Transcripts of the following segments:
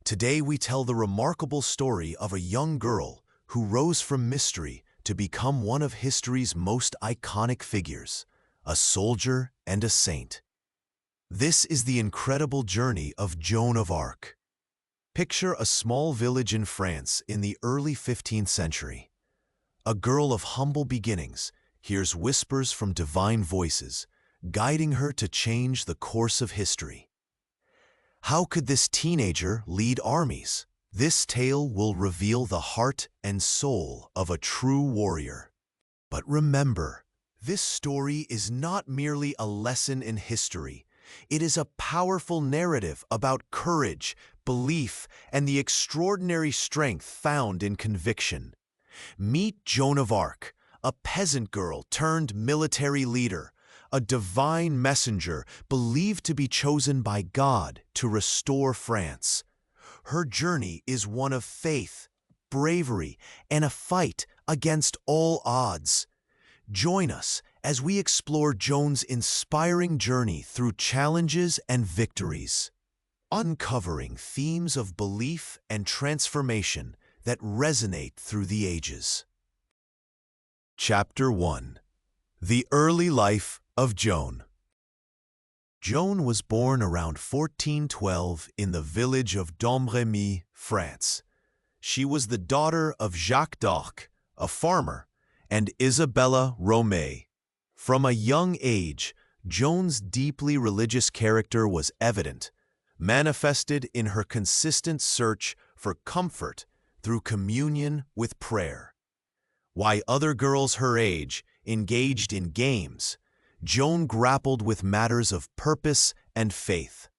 Today we tell the remarkable story of a young girl who rose from mystery to become one of history's most iconic figures, a soldier and a saint. This is the incredible journey of Joan of Arc. Picture a small village in France in the early 15th century. A girl of humble beginnings hears whispers from divine voices, guiding her to change the course of history. How could this teenager lead armies? This tale will reveal the heart and soul of a true warrior. But remember, this story is not merely a lesson in history. It is a powerful narrative about courage, belief, and the extraordinary strength found in conviction. Meet Joan of Arc, a peasant girl turned military leader, a divine messenger believed to be chosen by God to restore France. Her journey is one of faith, bravery, and a fight against all odds. Join us as we explore Joan's inspiring journey through challenges and victories, uncovering themes of belief and transformation that resonate through the ages. Chapter 1. The Early Life of Joan. Joan was born around 1412 in the village of Domrémy, France. She was the daughter of Jacques d'Arc, a farmer, and Isabella Romay. From a young age, Joan's deeply religious character was evident, manifested in her consistent search for comfort through communion with prayer. While other girls her age engaged in games, Joan grappled with matters of purpose and faith.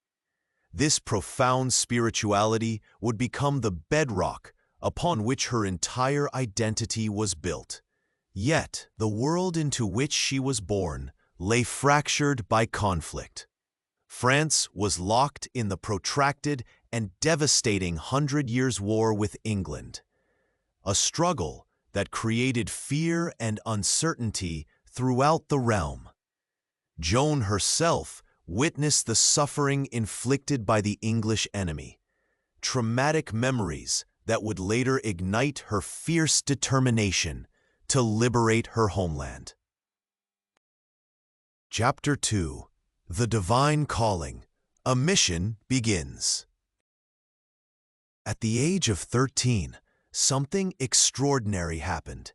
This profound spirituality would become the bedrock upon which her entire identity was built. Yet, the world into which she was born lay fractured by conflict. France was locked in the protracted and devastating Hundred Years' War with England, a struggle that created fear and uncertainty throughout the realm. Joan herself witnessed the suffering inflicted by the English enemy, traumatic memories that would later ignite her fierce determination to liberate her homeland. Chapter 2. The Divine Calling. A Mission Begins. At the age of 13, something extraordinary happened.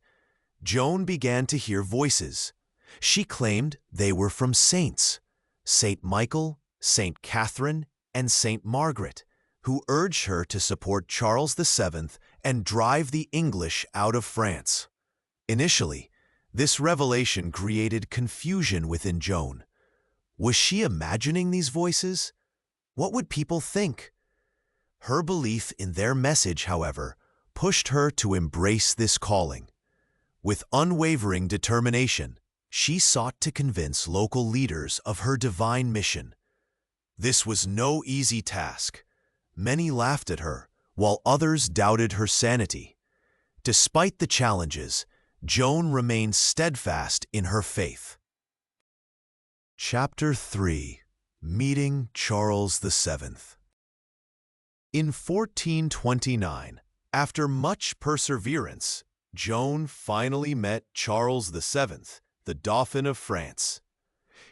Joan began to hear voices. She claimed they were from saints, Saint Michael, Saint Catherine, and Saint Margaret, who urged her to support Charles VII and drive the English out of France. Initially, this revelation created confusion within Joan. Was she imagining these voices? What would people think? Her belief in their message, however, pushed her to embrace this calling. With unwavering determination, she sought to convince local leaders of her divine mission. This was no easy task. Many laughed at her, while others doubted her sanity. Despite the challenges, Joan remained steadfast in her faith. Chapter 3. Meeting Charles VII. In 1429, after much perseverance, Joan finally met Charles VII, the Dauphin of France.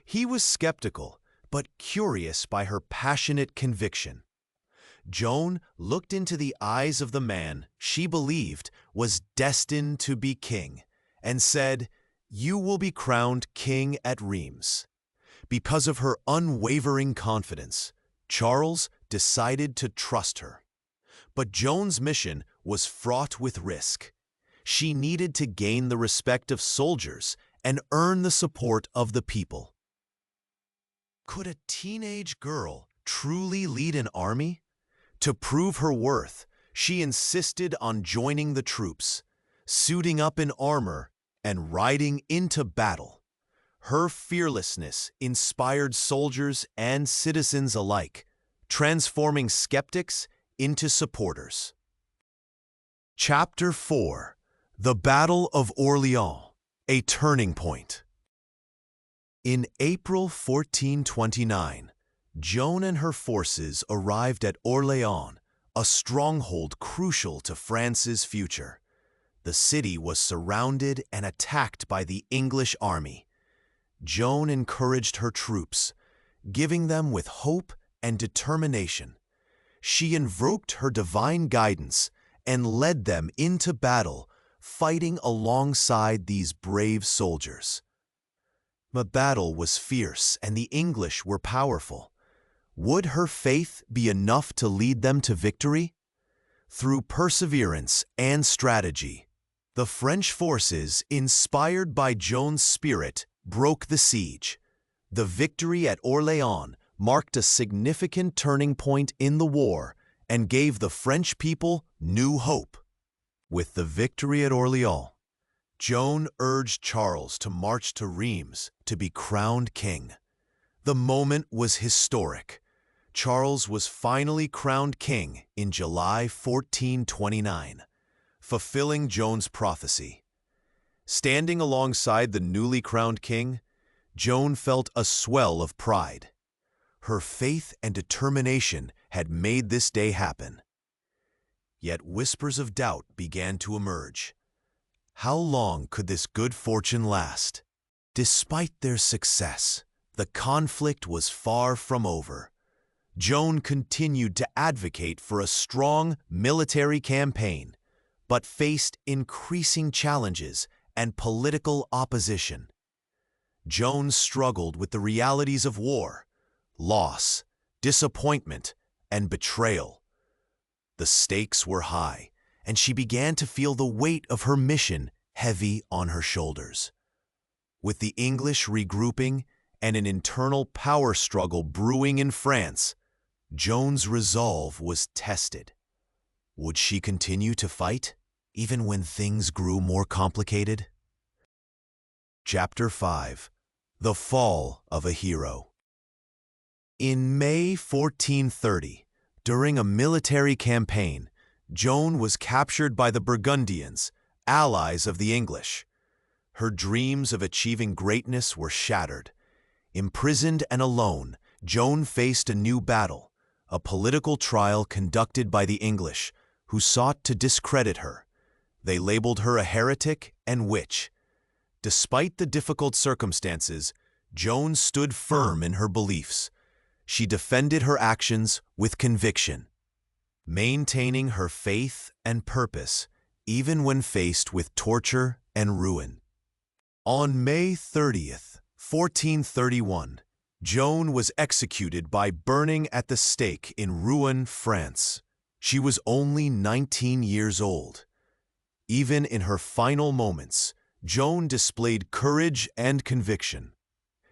He was skeptical, but curious by her passionate conviction. Joan looked into the eyes of the man she believed was destined to be king, and said, "You will be crowned king at Reims." Because of her unwavering confidence, Charles decided to trust her. But Joan's mission was fraught with risk. She needed to gain the respect of soldiers and earn the support of the people. Could a teenage girl truly lead an army? To prove her worth, she insisted on joining the troops, suiting up in armor, and riding into battle. Her fearlessness inspired soldiers and citizens alike, transforming skeptics into supporters. Chapter 4. The Battle of Orléans, a turning point. In April 1429, Joan and her forces arrived at Orléans, a stronghold crucial to France's future. The city was surrounded and attacked by the English army. Joan encouraged her troops, giving them with hope and determination. She invoked her divine guidance and led them into battle, fighting alongside these brave soldiers. The battle was fierce and the English were powerful. Would her faith be enough to lead them to victory? Through perseverance and strategy, the French forces, inspired by Joan's spirit, broke the siege. The victory at Orléans marked a significant turning point in the war and gave the French people new hope. With the victory at Orléans, Joan urged Charles to march to Reims to be crowned king. The moment was historic. Charles was finally crowned king in July 1429, fulfilling Joan's prophecy. Standing alongside the newly crowned king, Joan felt a swell of pride. Her faith and determination had made this day happen. Yet whispers of doubt began to emerge. How long could this good fortune last? Despite their success, the conflict was far from over. Joan continued to advocate for a strong military campaign, but faced increasing challenges and political opposition. Joan struggled with the realities of war, loss, disappointment, and betrayal. The stakes were high, and she began to feel the weight of her mission heavy on her shoulders. With the English regrouping and an internal power struggle brewing in France, Joan's resolve was tested. Would she continue to fight, even when things grew more complicated? Chapter 5. The Fall of a Hero. In May 1430, during a military campaign, Joan was captured by the Burgundians, allies of the English. Her dreams of achieving greatness were shattered. Imprisoned and alone, Joan faced a new battle, a political trial conducted by the English, who sought to discredit her. They labeled her a heretic and witch. Despite the difficult circumstances, Joan stood firm in her beliefs. She defended her actions with conviction, maintaining her faith and purpose even when faced with torture and ruin. On May 30th, 1431, Joan was executed by burning at the stake in Rouen, France. She was only 19 years old. Even in her final moments, Joan displayed courage and conviction.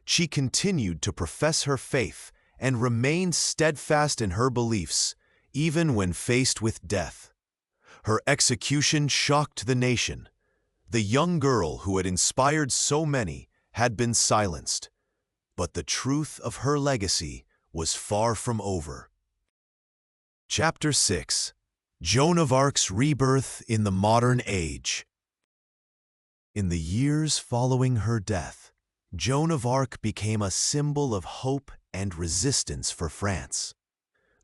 She continued to profess her faith and remained steadfast in her beliefs, even when faced with death. Her execution shocked the nation. The young girl who had inspired so many had been silenced, but the truth of her legacy was far from over. Chapter 6. Joan of Arc's Rebirth in the Modern Age. In the years following her death, Joan of Arc became a symbol of hope and resistance for France.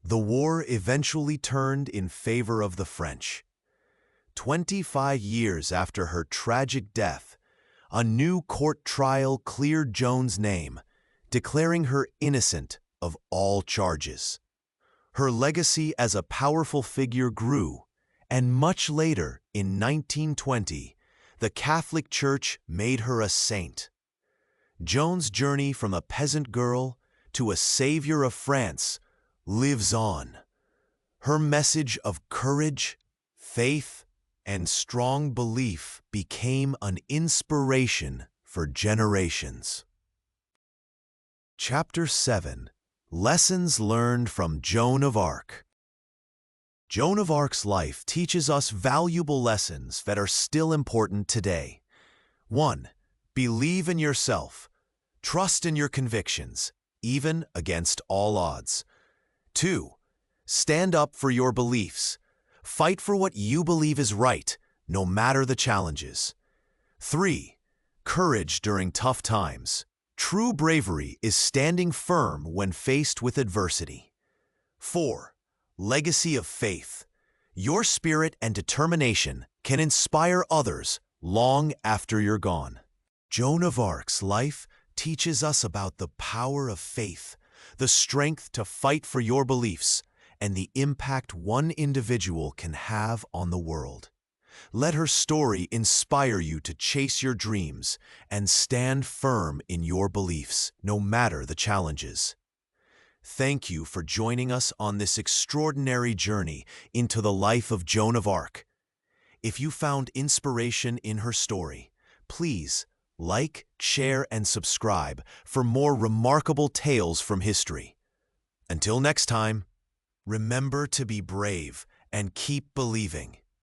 The war eventually turned in favor of the French. 25 years after her tragic death, a new court trial cleared Joan's name, declaring her innocent of all charges. Her legacy as a powerful figure grew, and much later, in 1920, the Catholic Church made her a saint. Joan's journey from a peasant girl to a savior of France lives on. Her message of courage, faith, and strong belief became an inspiration for generations. Chapter 7. Lessons learned from Joan of Arc. Joan of Arc's life teaches us valuable lessons that are still important today. 1. Believe in yourself. Trust in your convictions, even against all odds. 2. Stand up for your beliefs. Fight for what you believe is right, no matter the challenges. 3. Courage during tough times. True bravery is standing firm when faced with adversity. 4. Legacy of Faith. Your spirit and determination can inspire others long after you're gone. Joan of Arc's life teaches us about the power of faith, the strength to fight for your beliefs, and the impact one individual can have on the world. Let her story inspire you to chase your dreams and stand firm in your beliefs, no matter the challenges. Thank you for joining us on this extraordinary journey into the life of Joan of Arc. If you found inspiration in her story, please like, share, and subscribe for more remarkable tales from history. Until next time, remember to be brave and keep believing.